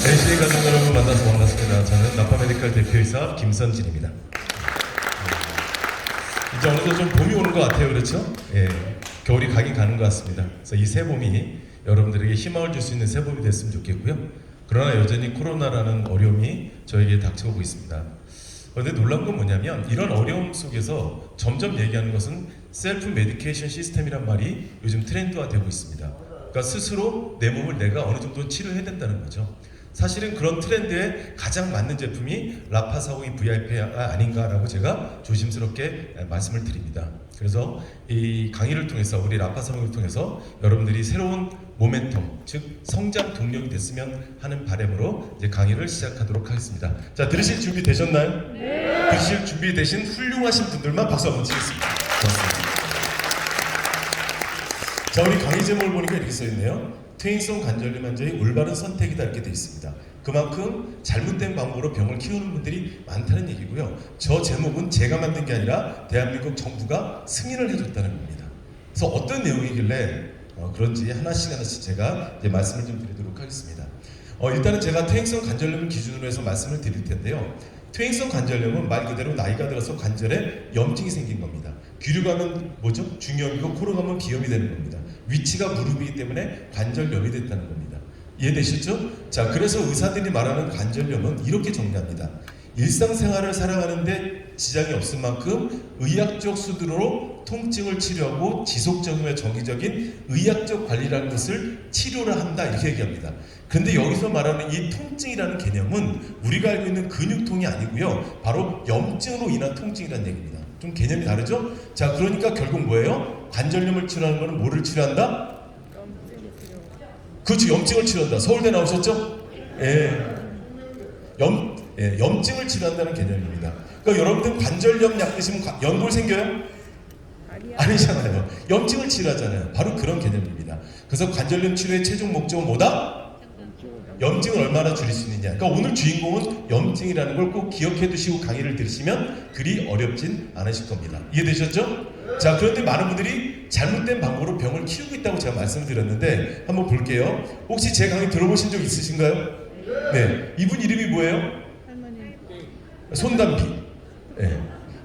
NC의 가족 여러분 만나서 반갑습니다. 저는 나파메디칼 대표이사 김선진입니다. 이제 어느덧 좀 봄이 오는 것 같아요, 그렇죠? 예, 겨울이 가긴 가는 것 같습니다. 그래서 이 새 봄이 여러분들에게 희망을 줄 수 있는 새 봄이 됐으면 좋겠고요. 그러나 여전히 코로나라는 어려움이 저에게 닥쳐오고 있습니다. 그런데 놀라운 건 뭐냐면 이런 어려움 속에서 점점 얘기하는 것은 셀프 메디케이션 시스템이란 말이 요즘 트렌드화 되고 있습니다. 그러니까 스스로 내 몸을 내가 어느 정도 치료해야 된다는 거죠. 사실은 그런 트렌드에 가장 맞는 제품이 라파사공이 VIP가 아닌가라고 제가 조심스럽게 말씀을 드립니다. 그래서 이 강의를 통해서 우리 라파사공을 통해서 여러분들이 새로운 모멘텀, 즉 성장 동력이 됐으면 하는 바람으로 이제 강의를 시작하도록 하겠습니다. 자, 들으실 준비 되셨나요? 네. 들으실 준비 되신 훌륭하신 분들만 박수 한번 치겠습니다. 고맙습니다. 자, 우리 강의 제목을 보니까 이렇게 써 있네요. 퇴행성 관절염 환자의 올바른 선택이다 이렇게 되어 있습니다. 그만큼 잘못된 방법으로 병을 키우는 분들이 많다는 얘기고요. 저 제목은 제가 만든 게 아니라 대한민국 정부가 승인을 해줬다는 겁니다. 그래서 어떤 내용이길래 그런지 하나씩 제가 이제 말씀을 좀 드리도록 하겠습니다. 일단은 제가 퇴행성 관절염을 기준으로 해서 말씀을 드릴 텐데요. 퇴행성 관절염은 말 그대로 나이가 들어서 관절에 염증이 생긴 겁니다. 귀로 가면 뭐죠? 중염이고 코로 가면 비염이 되는 겁니다. 위치가 무릎이기 때문에 관절염이 됐다는 겁니다. 이해되셨죠? 자, 그래서 의사들이 말하는 관절염은 이렇게 정리합니다. 일상생활을 살아가는데 지장이 없을 만큼 의학적 수준으로 통증을 치료하고 지속적이며 정기적인 의학적 관리라는 것을 치료를 한다 이렇게 얘기합니다. 그런데 여기서 말하는 이 통증이라는 개념은 우리가 알고 있는 근육통이 아니고요. 바로 염증으로 인한 통증이라는 얘기입니다. 좀 개념이 다르죠? 자, 그러니까 결국 뭐예요? 관절염을 치료하는 것은 뭐를 치료한다? 그렇죠, 염증을 치료한다. 서울대 나오셨죠? 염증을 치료한다는 개념입니다. 그러니까 여러분들 관절염 약 드시면 연골 생겨요? 아니잖아요. 염증을 치료하잖아요. 바로 그런 개념입니다. 그래서 관절염 치료의 최종 목적은 뭐다? 염증을 얼마나 줄일 수 있느냐. 그러니까 오늘 주인공은 염증이라는 걸 꼭 기억해 두시고 강의를 들으시면 그리 어렵진 않으실 겁니다. 이해되셨죠? 자, 그런데 많은 분들이 잘못된 방법으로 병을 키우고 있다고 제가 말씀드렸는데 한번 볼게요. 혹시 제 강의 들어보신 적 있으신가요? 네. 이분 이름이 뭐예요? 할머니. 손담비. 네.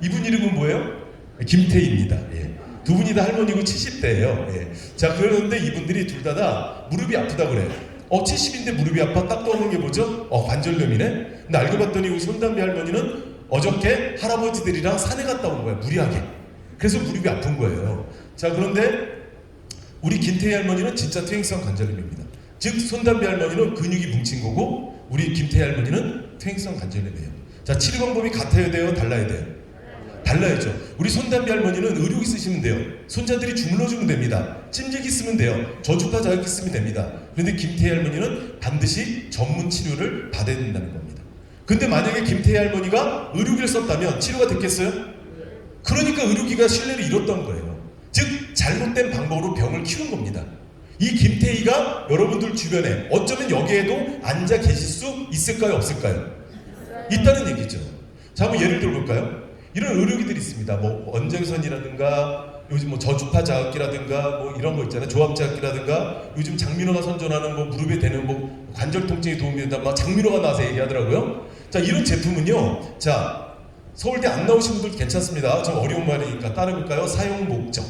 이분 이름은 뭐예요? 김태희입니다. 예. 두 분이 다 할머니고 70대예요. 예. 자, 그런데 이분들이 둘 다 무릎이 아프다 그래요. 70인데 무릎이 아파. 딱 떠오르는 게 뭐죠? 관절염이네. 근데 알고 봤더니 우리 손담비 할머니는 어저께 할아버지들이랑 산에 갔다 온 거야, 무리하게. 그래서 무릎이 아픈 거예요. 자, 그런데 우리 김태희 할머니는 진짜 퇴행성 관절염입니다. 즉 손담비 할머니는 근육이 뭉친 거고 우리 김태희 할머니는 퇴행성 관절염이에요. 자, 치료 방법이 같아야 돼요? 달라야 돼요? 달라야죠. 우리 손담비 할머니는 의료기 쓰시면 돼요. 손자들이 주물러주면 됩니다. 찜질기 쓰면 돼요. 저주파 자극기 쓰면 됩니다. 그런데 김태희 할머니는 반드시 전문 치료를 받아야 된다는 겁니다. 근데 만약에 김태희 할머니가 의료기를 썼다면 치료가 됐겠어요? 그러니까 의료기가 신뢰를 잃었던 거예요. 즉 잘못된 방법으로 병을 키운 겁니다. 이 김태희가 여러분들 주변에 어쩌면 여기에도 앉아 계실 수 있을까요? 없을까요? 있다는 얘기죠. 자, 한번 예를 들어볼까요? 이런 의료기들이 있습니다. 뭐 원정선이라든가 요즘 뭐 저주파 자극기라든가 뭐 이런 거 있잖아요. 조합 자극기라든가 요즘 장민호가 선전하는 뭐 무릎에 대는 뭐 관절 통증에 도움이 된다. 막 장민호가 나와서 얘기하더라고요. 자, 이런 제품은요. 자, 서울대 안 나오신 분들 괜찮습니다. 좀 어려운 말이니까 따라해볼까요? 사용 목적.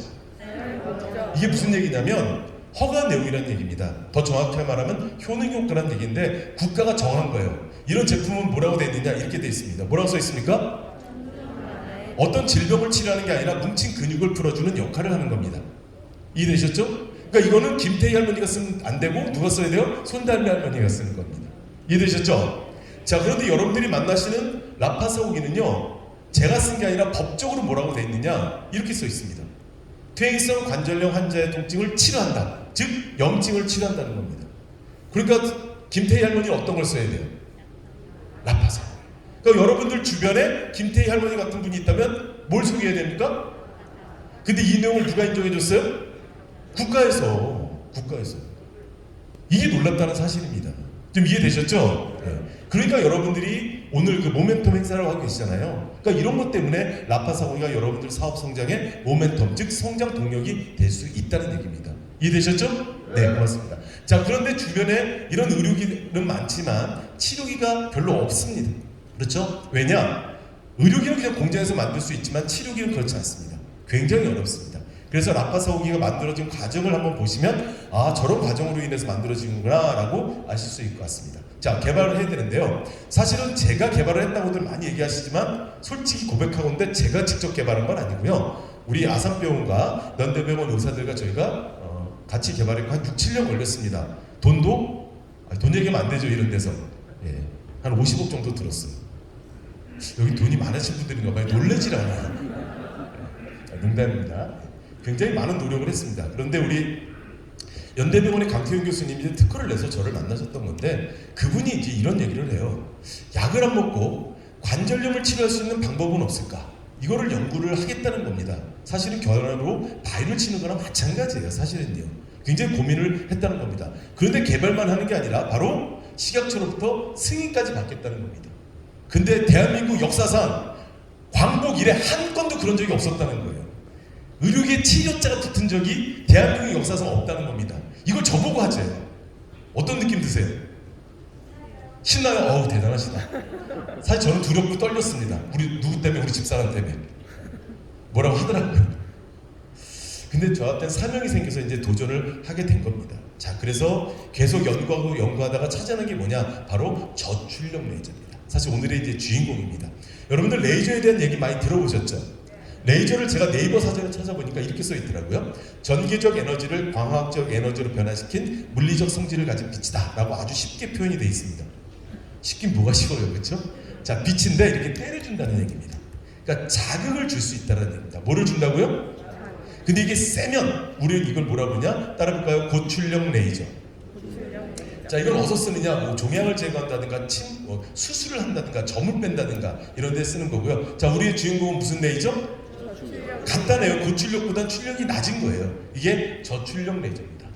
이게 무슨 얘기냐면 허가 내용이라는 얘기입니다. 더 정확하게 말하면 효능 효과라는 얘기인데 국가가 정한 거예요. 이런 제품은 뭐라고 되어 있느냐 이렇게 되어 있습니다. 뭐라고 써 있습니까? 어떤 질병을 치료하는 게 아니라 뭉친 근육을 풀어주는 역할을 하는 겁니다. 이해되셨죠? 그러니까 이거는 김태희 할머니가 쓰면 안 되고 누가 써야 돼요? 손담비 할머니가 쓰는 겁니다. 이해되셨죠? 자, 그런데 여러분들이 만나시는 라파사오기는요, 제가 쓴 게 아니라 법적으로 뭐라고 되어 있느냐 이렇게 써 있습니다. 퇴행성 관절염 환자의 통증을 치료한다. 즉 염증을 치료한다는 겁니다. 그러니까 김태희 할머니는 어떤 걸 써야 돼요? 라파사오. 그러니까 여러분들 주변에 김태희 할머니 같은 분이 있다면 뭘 소개해야 됩니까? 근데 이 내용을 누가 인정해줬어요? 국가에서. 이게 놀랍다는 사실입니다. 좀 이해되셨죠? 네. 그러니까 여러분들이 오늘 그 모멘텀 행사를 하고 계시잖아요. 그러니까 이런 것 때문에 라파사공이가 여러분들 사업 성장의 모멘텀, 즉 성장 동력이 될 수 있다는 얘기입니다. 이해되셨죠? 네, 고맙습니다. 자, 그런데 주변에 이런 의료기는 많지만 치료기가 별로 없습니다. 그렇죠? 왜냐? 의료기는 그냥 공장에서 만들 수 있지만 치료기는 그렇지 않습니다. 굉장히 어렵습니다. 그래서 라파사오기가 만들어진 과정을 한번 보시면 아, 저런 과정으로 인해서 만들어지는구나 라고 아실 수 있을 것 같습니다. 자, 개발을 해야 되는데요. 사실은 제가 개발을 했다고들 많이 얘기하시지만 솔직히 고백하건대 제가 직접 개발한 건 아니고요. 우리 아산병원과 연대병원 의사들과 저희가 같이 개발했고 한 6, 7년 걸렸습니다. 돈 얘기하면 안 되죠, 이런 데서. 예, 한 50억 정도 들었어요. 여기 돈이 많으신 분들인가 봐요. 놀라질 않아요. 농담입니다. 굉장히 많은 노력을 했습니다. 그런데 우리 연대병원의 강태윤 교수님이 이제 특허를 내서 저를 만나셨던 건데 그분이 이제 이런 얘기를 해요. 약을 안 먹고 관절염을 치료할 수 있는 방법은 없을까? 이거를 연구를 하겠다는 겁니다. 사실은 결론으로 바위를 치는 거나 마찬가지예요. 사실은요. 굉장히 고민을 했다는 겁니다. 그런데 개발만 하는 게 아니라 바로 식약처로부터 승인까지 받겠다는 겁니다. 근데 대한민국 역사상 광복 이래 한 건도 그런 적이 없었다는 거예요. 의료계 치료자가 붙은 적이 대한민국 역사상 없다는 겁니다. 이걸 저보고 하죠. 어떤 느낌 드세요? 신나요? 어우, 대단하시다. 사실 저는 두렵고 떨렸습니다. 우리 누구 때문에? 우리 집사람 때문에. 뭐라고 하더라고요. 근데 저한테는 사명이 생겨서 이제 도전을 하게 된 겁니다. 자, 그래서 계속 연구하다가 찾아낸 게 뭐냐? 바로 저출력 레이저입니다. 사실 오늘의 이제 주인공입니다. 여러분들 레이저에 대한 얘기 많이 들어보셨죠? 레이저를 제가 네이버 사전을 찾아보니까 이렇게 써 있더라고요. 전기적 에너지를 광학적 에너지로 변화시킨 물리적 성질을 가진 빛이다 라고 아주 쉽게 표현이 되어 있습니다. 쉽긴 뭐가 쉬워요, 그렇죠? 자, 빛인데 이렇게 때려준다는 얘기입니다. 그러니까 자극을 줄 수 있다는 얘기입니다. 뭐를 준다고요? 근데 이게 세면 우리는 이걸 뭐라 부르냐? 따라볼까요? 고출력 레이저. 자, 이걸 어디서 쓰느냐? 뭐 종양을 제거한다든가 수술을 한다든가 점을 뺀다든가 이런 데 쓰는 거고요. 자, 우리의 주인공은 무슨 레이저? 간단해요. 고출력보다 출력이 낮은 거예요. 이게 저출력 레이저입니다.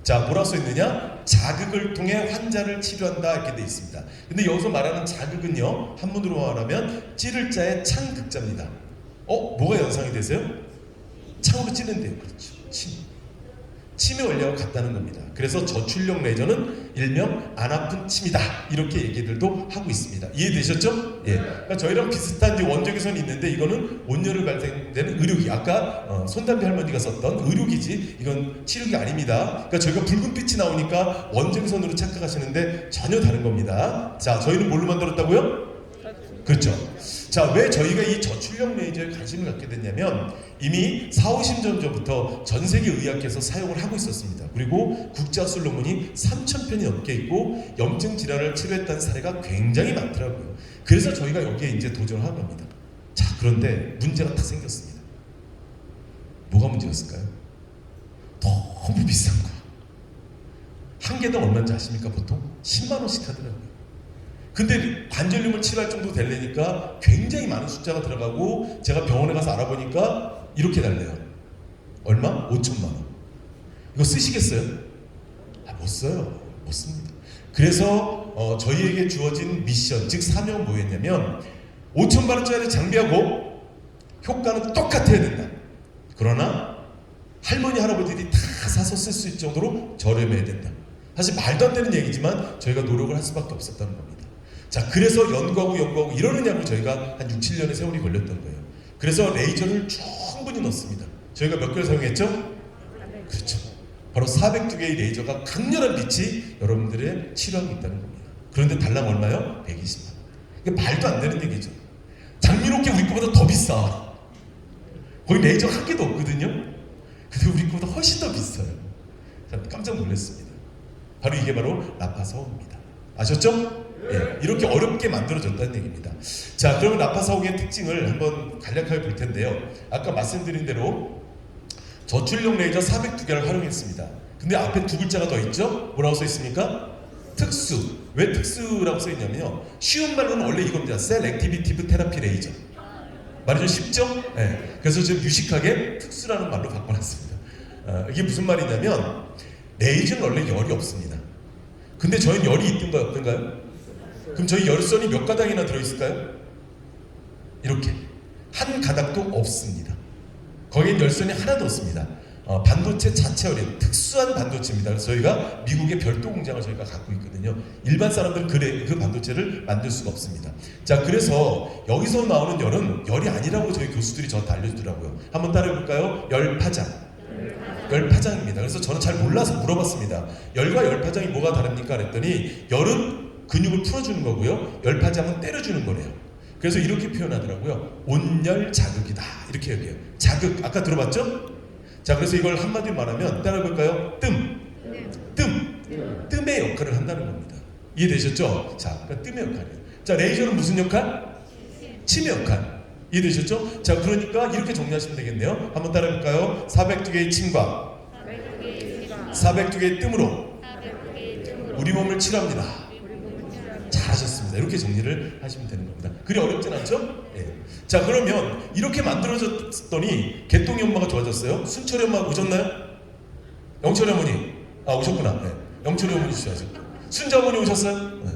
자, 뭐라 써 있느냐? 자극을 통해 환자를 치료한다 이렇게 돼 있습니다. 근데 여기서 말하는 자극은요, 한문으로 말하면 찌를 자의 창극자입니다. 뭐가 연상이 되세요? 창으로 찌는데요. 그렇죠. 침의 원리하고 같다는 겁니다. 그래서 저출력 레이저는 일명 안 아픈 침이다 이렇게 얘기들도 하고 있습니다. 이해되셨죠? 예. 그러니까 저희랑 비슷한 이제 원적외선이 있는데 이거는 온열을 발생되는 의료기. 아까 손담비 할머니가 썼던 의료기지 이건 치료기 아닙니다. 그러니까 저희가 붉은 빛이 나오니까 원적외선으로 착각하시는데 전혀 다른 겁니다. 자, 저희는 뭘로 만들었다고요? 그렇죠. 자, 왜 저희가 이 저출력 레이저에 관심을 갖게 됐냐면 이미 40~50년 전부터 전 세계 의학계에서 사용을 하고 있었습니다. 그리고 국제학술 논문이 3,000편이 넘게 있고 염증 질환을 치료했다는 사례가 굉장히 많더라고요. 그래서 저희가 여기에 이제 도전을 한 겁니다. 자, 그런데 문제가 딱 생겼습니다. 뭐가 문제였을까요? 너무 비싼 거야. 한 개당 얼마인지 아십니까? 보통 10만 원씩 하더라고요. 근데 관절염을 치료할 정도 되려니까 굉장히 많은 숫자가 들어가고 제가 병원에 가서 알아보니까 이렇게 달래요. 얼마? 5천만 원. 이거 쓰시겠어요? 못 써요. 못 씁니다. 그래서 저희에게 주어진 미션, 즉 사명은 뭐였냐면 5천만 원짜리 장비하고 효과는 똑같아야 된다. 그러나 할머니, 할아버지들이 다 사서 쓸 수 있을 정도로 저렴해야 된다. 사실 말도 안 되는 얘기지만 저희가 노력을 할 수밖에 없었다는 겁니다. 자, 그래서 연구하고 이러느냐고 저희가 한 6, 7년의 세월이 걸렸던 거예요. 그래서 레이저를 충분히 넣습니다. 저희가 몇 개를 사용했죠? 그렇죠. 바로 402개의 레이저가 강렬한 빛이 여러분들의 치료하고 있다는 겁니다. 그런데 달랑 얼마요? 120만 원. 이게 말도 안 되는 얘기죠. 장미롭게 우리 거보다 더 비싸. 거기 레이저 한 개도 없거든요. 근데 우리 거보다 훨씬 더 비싸요. 깜짝 놀랐습니다. 바로 이게 바로 라파사오입니다. 아셨죠? 예, 이렇게 어렵게 만들어졌다는 얘기입니다. 자, 그러면 라파사오기의 특징을 한번 간략하게 볼 텐데요. 아까 말씀드린 대로 저출력 레이저 402개를 활용했습니다. 근데 앞에 두 글자가 더 있죠? 뭐라고 써 있습니까? 특수. 왜 특수라고 써 있냐면요. 쉬운 말로는 원래 이겁니다. 셀렉티비티브 테라피 레이저. 말이 좀 쉽죠? 예, 그래서 지금 유식하게 특수라는 말로 바꿔놨습니다. 이게 무슨 말이냐면 레이저는 원래 열이 없습니다. 근데 저희는 열이 있던가요? 없던가요? 그럼 저희 열선이 몇 가닥이나 들어있을까요? 이렇게 한 가닥도 없습니다. 거기엔 열선이 하나도 없습니다. 반도체 자체 어린 특수한 반도체입니다. 그래서 저희가 미국의 별도 공장을 저희가 갖고 있거든요. 일반 사람들은 그 반도체를 만들 수가 없습니다. 자, 그래서 여기서 나오는 열이 아니라고 저희 교수들이 저한테 알려주더라고요. 한번 따라해볼까요? 열파장. 열파장입니다. 그래서 저는 잘 몰라서 물어봤습니다. 열과 열파장이 뭐가 다릅니까? 그랬더니 열은 근육을 풀어주는 거고요. 열파장은 때려주는 거래요. 그래서 이렇게 표현하더라고요. 온열 자극이다. 이렇게 얘기해요. 자극, 아까 들어봤죠? 자, 그래서 이걸 한마디로 말하면 따라해볼까요? 뜸의 역할을 한다는 겁니다. 이해되셨죠? 자, 그러니까 뜸의 역할이에요. 자, 레이저는 무슨 역할? 침의 역할. 이해되셨죠? 자, 그러니까 이렇게 정리하시면 되겠네요. 한번 따라해볼까요? 402개의 침과 402개의 뜸으로 우리 몸을 치료합니다. 잘하셨습니다. 이렇게 정리를 하시면 되는 겁니다. 그리 어렵진 않죠? 네. 자, 그러면 이렇게 만들어졌더니 개똥이 엄마가 좋아졌어요? 순철이 엄마 오셨나요? 영철이 어머니 오셨구나. 네. 영철이 어머니 주셔야죠. 순자 어머니 오셨어요? 네.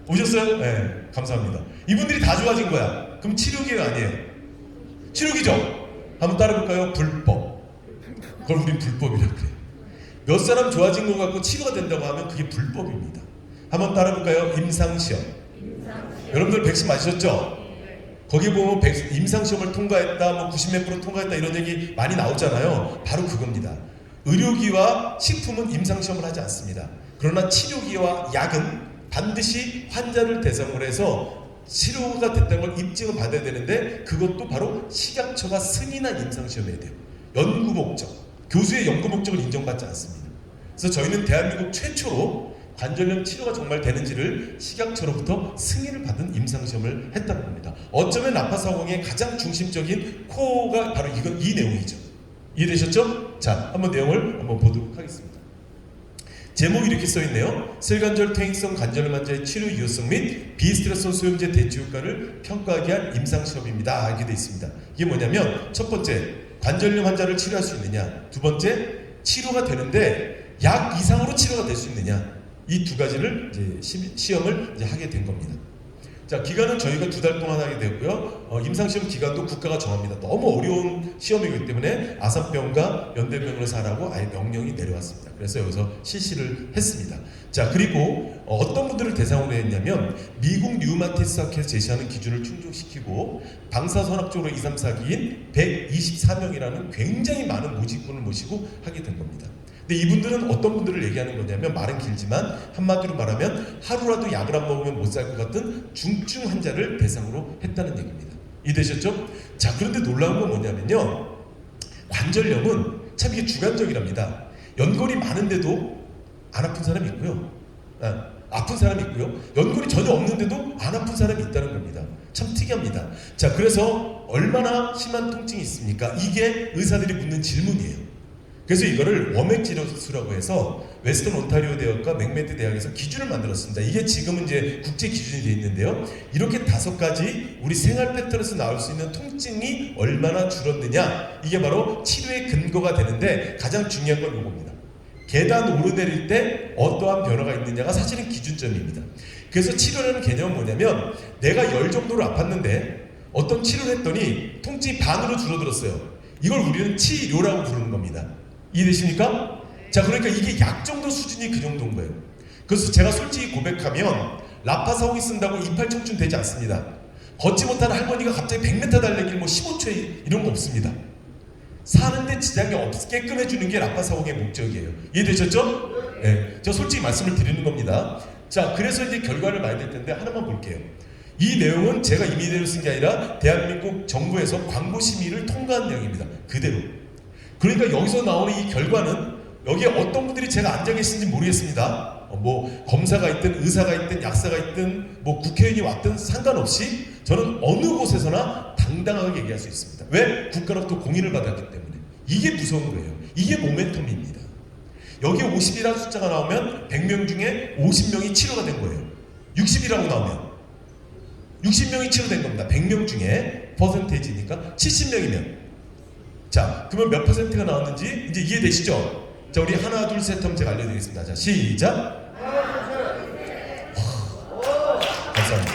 오셨어요? 네. 감사합니다. 이분들이 다 좋아진 거야. 그럼 치료기가 아니에요. 치료기죠? 한번 따라해볼까요? 불법. 그걸 우린 불법이라고 그래요. 몇 사람 좋아진 것 같고 치료가 된다고 하면 그게 불법입니다. 한번 따라해볼까요? 임상시험. 여러분들 백신 맞으셨죠? 거기 보면 임상시험을 통과했다, 뭐 90몇% 통과했다 이런 얘기 많이 나오잖아요. 바로 그겁니다. 의료기와 식품은 임상시험을 하지 않습니다. 그러나 치료기와 약은 반드시 환자를 대상으로 해서 치료가 됐다는 걸 입증을 받아야 되는데 그것도 바로 식약처가 승인한 임상시험해야 돼요. 연구 목적, 교수의 연구 목적을 인정받지 않습니다. 그래서 저희는 대한민국 최초로 관절염 치료가 정말 되는지를 식약처로부터 승인을 받은 임상시험을 했다는 겁니다. 어쩌면 라파사공의 가장 중심적인 코어가 바로 이 내용이죠. 이해되셨죠? 자, 한번 내용을 한번 보도록 하겠습니다. 제목이 이렇게 써있네요. 슬관절 퇴행성 관절염 환자의 치료 유효성 및 비스트레스 소염제 대치 효과를 평가하기 위한 임상시험입니다. 이렇게 되어 있습니다. 이게 뭐냐면 첫 번째, 관절염 환자를 치료할 수 있느냐, 두 번째, 치료가 되는데 약 이상으로 치료가 될 수 있느냐, 이 두 가지를 이제 시험을 이제 하게 된 겁니다. 자, 기간은 저희가 2달 동안 하게 되었고요. 임상시험 기간도 국가가 정합니다. 너무 어려운 시험이기 때문에 아산병원과 연대병원에서 하라고 아예 명령이 내려왔습니다. 그래서 여기서 실시를 했습니다. 자, 그리고 어떤 분들을 대상으로 했냐면 미국 뉴마티스 학회에서 제시하는 기준을 충족시키고 방사선학적으로 2, 3, 4기인 124명이라는 굉장히 많은 모집군을 모시고 하게 된 겁니다. 근데 이분들은 어떤 분들을 얘기하는 거냐면 말은 길지만 한마디로 말하면 하루라도 약을 안 먹으면 못 살 것 같은 중증 환자를 대상으로 했다는 얘기입니다. 이해되셨죠? 자, 그런데 놀라운 건 뭐냐면요, 관절염은 참 이게 주관적이랍니다. 연골이 많은데도 안 아픈 사람이 있고요, 아픈 사람이 있고요, 연골이 전혀 없는데도 안 아픈 사람이 있다는 겁니다. 참 특이합니다. 자, 그래서 얼마나 심한 통증이 있습니까? 이게 의사들이 묻는 질문이에요. 그래서 이거를 워맥 치료수라고 해서 웨스턴 온타리오 대학과 맥메드 대학에서 기준을 만들었습니다. 이게 지금은 이제 국제 기준이 되어 있는데요. 이렇게 5가지 우리 생활 패턴에서 나올 수 있는 통증이 얼마나 줄었느냐, 이게 바로 치료의 근거가 되는데 가장 중요한 건 이겁니다. 계단 오르내릴 때 어떠한 변화가 있느냐가 사실은 기준점입니다. 그래서 치료라는 개념은 뭐냐면 내가 열 정도로 아팠는데 어떤 치료를 했더니 통증이 반으로 줄어들었어요. 이걸 우리는 치료라고 부르는 겁니다. 이해되십니까? 자, 그러니까 이게 약 정도 수준이 그 정도인 거예요. 그래서 제가 솔직히 고백하면 라파사공이 쓴다고 이팔 청춘 되지 않습니다. 걷지 못하는 할머니가 갑자기 100m 달리기 뭐 15초에 이런 거 없습니다. 사는데 지장이 없게끔 해주는 게 라파사공의 목적이에요. 이해되셨죠? 네, 저 솔직히 말씀을 드리는 겁니다. 자, 그래서 이제 결과를 봐야 될 텐데 하나만 볼게요. 이 내용은 제가 임의대로 쓴 게 아니라 대한민국 정부에서 광고 심의를 통과한 내용입니다. 그대로. 그러니까 여기서 나오는 이 결과는 여기에 어떤 분들이 제가 앉아 계신지 모르겠습니다. 뭐 검사가 있든 의사가 있든 약사가 있든 뭐 국회의원이 왔든 상관없이 저는 어느 곳에서나 당당하게 얘기할 수 있습니다. 왜? 국가로부터 공인을 받았기 때문에. 이게 무서운 거예요. 이게 모멘텀입니다. 여기에 50이라는 숫자가 나오면 100명 중에 50명이 치료가 된 거예요. 60이라고 나오면 60명이 치료된 겁니다. 100명 중에 퍼센테이지니까 70명이면. 자, 그러면 몇 퍼센트가 나왔는지 이제 이해되시죠? 자, 우리 하나 둘 셋 하면 제가 알려드리겠습니다. 자, 시작. 감사합니다.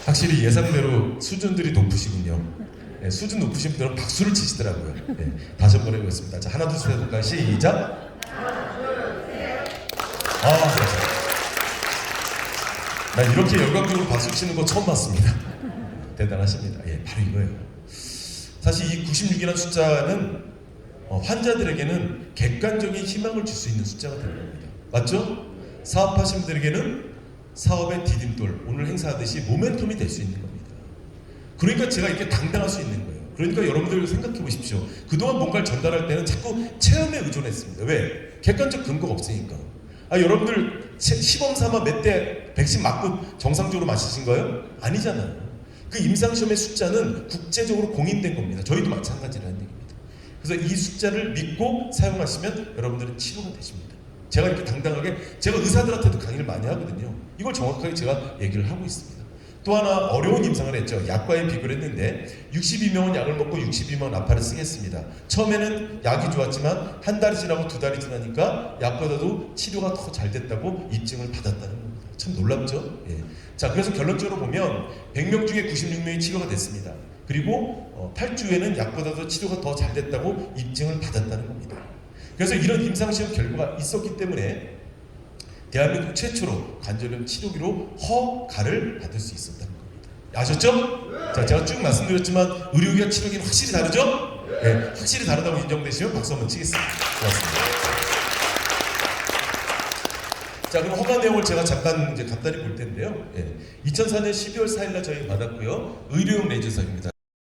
확실히 예상대로 수준들이 높으시군요. 예, 수준 높으신 분들은 박수를 치시더라고요. 예, 다시 한번 해보겠습니다. 자, 하나 둘 셋 해볼까요? 시작. 아, 나 이렇게 열광적으로 박수 치는 거 처음 봤습니다. 대단하십니다. 예, 바로 이거예요. 사실 이 96이라는 숫자는 환자들에게는 객관적인 희망을 줄 수 있는 숫자가 되는 겁니다. 맞죠? 사업하시는 분들에게는 사업의 디딤돌, 오늘 행사하듯이 모멘텀이 될 수 있는 겁니다. 그러니까 제가 이렇게 당당할 수 있는 거예요. 그러니까 여러분들 생각해 보십시오. 그동안 뭔가를 전달할 때는 자꾸 체험에 의존했습니다. 왜? 객관적 근거가 없으니까. 여러분들 시범 삼아 몇 대 백신 맞고 정상적으로 맞으신 거예요? 아니잖아요. 그 임상시험의 숫자는 국제적으로 공인된 겁니다. 저희도 마찬가지라는 얘기입니다. 그래서 이 숫자를 믿고 사용하시면 여러분들은 치료가 되십니다. 제가 이렇게 당당하게, 제가 의사들한테도 강의를 많이 하거든요. 이걸 정확하게 제가 얘기를 하고 있습니다. 또 하나 어려운 임상을 했죠. 약과에 비교를 했는데 62명은 약을 먹고 62명 나팔을 쓰겠습니다. 처음에는 약이 좋았지만 한 달이 지나고 두 달이 지나니까 약보다도 치료가 더 잘 됐다고 입증을 받았다는 겁니다. 참 놀랍죠? 예. 자, 그래서 결론적으로 보면 100명 중에 96명이 치료가 됐습니다. 그리고 8주에는 약보다도 치료가 더 잘 됐다고 입증을 받았다는 겁니다. 그래서 이런 임상시험 결과가 있었기 때문에 대한민국 최초로 관절염 치료기로 허가를 받을 수 있었다는 겁니다. 아셨죠? 자, 제가 쭉 말씀드렸지만 의료기와 치료기는 확실히 다르죠? 네, 확실히 다르다고 인정되시면 박수 한번 치겠습니다. 고맙습니다. 자, 그럼 허가 내용을 제가 잠깐 이제 간단히 볼 텐데요. 2004년 12월 4일날 저희 받았고요. 의료용 레이저석입니다.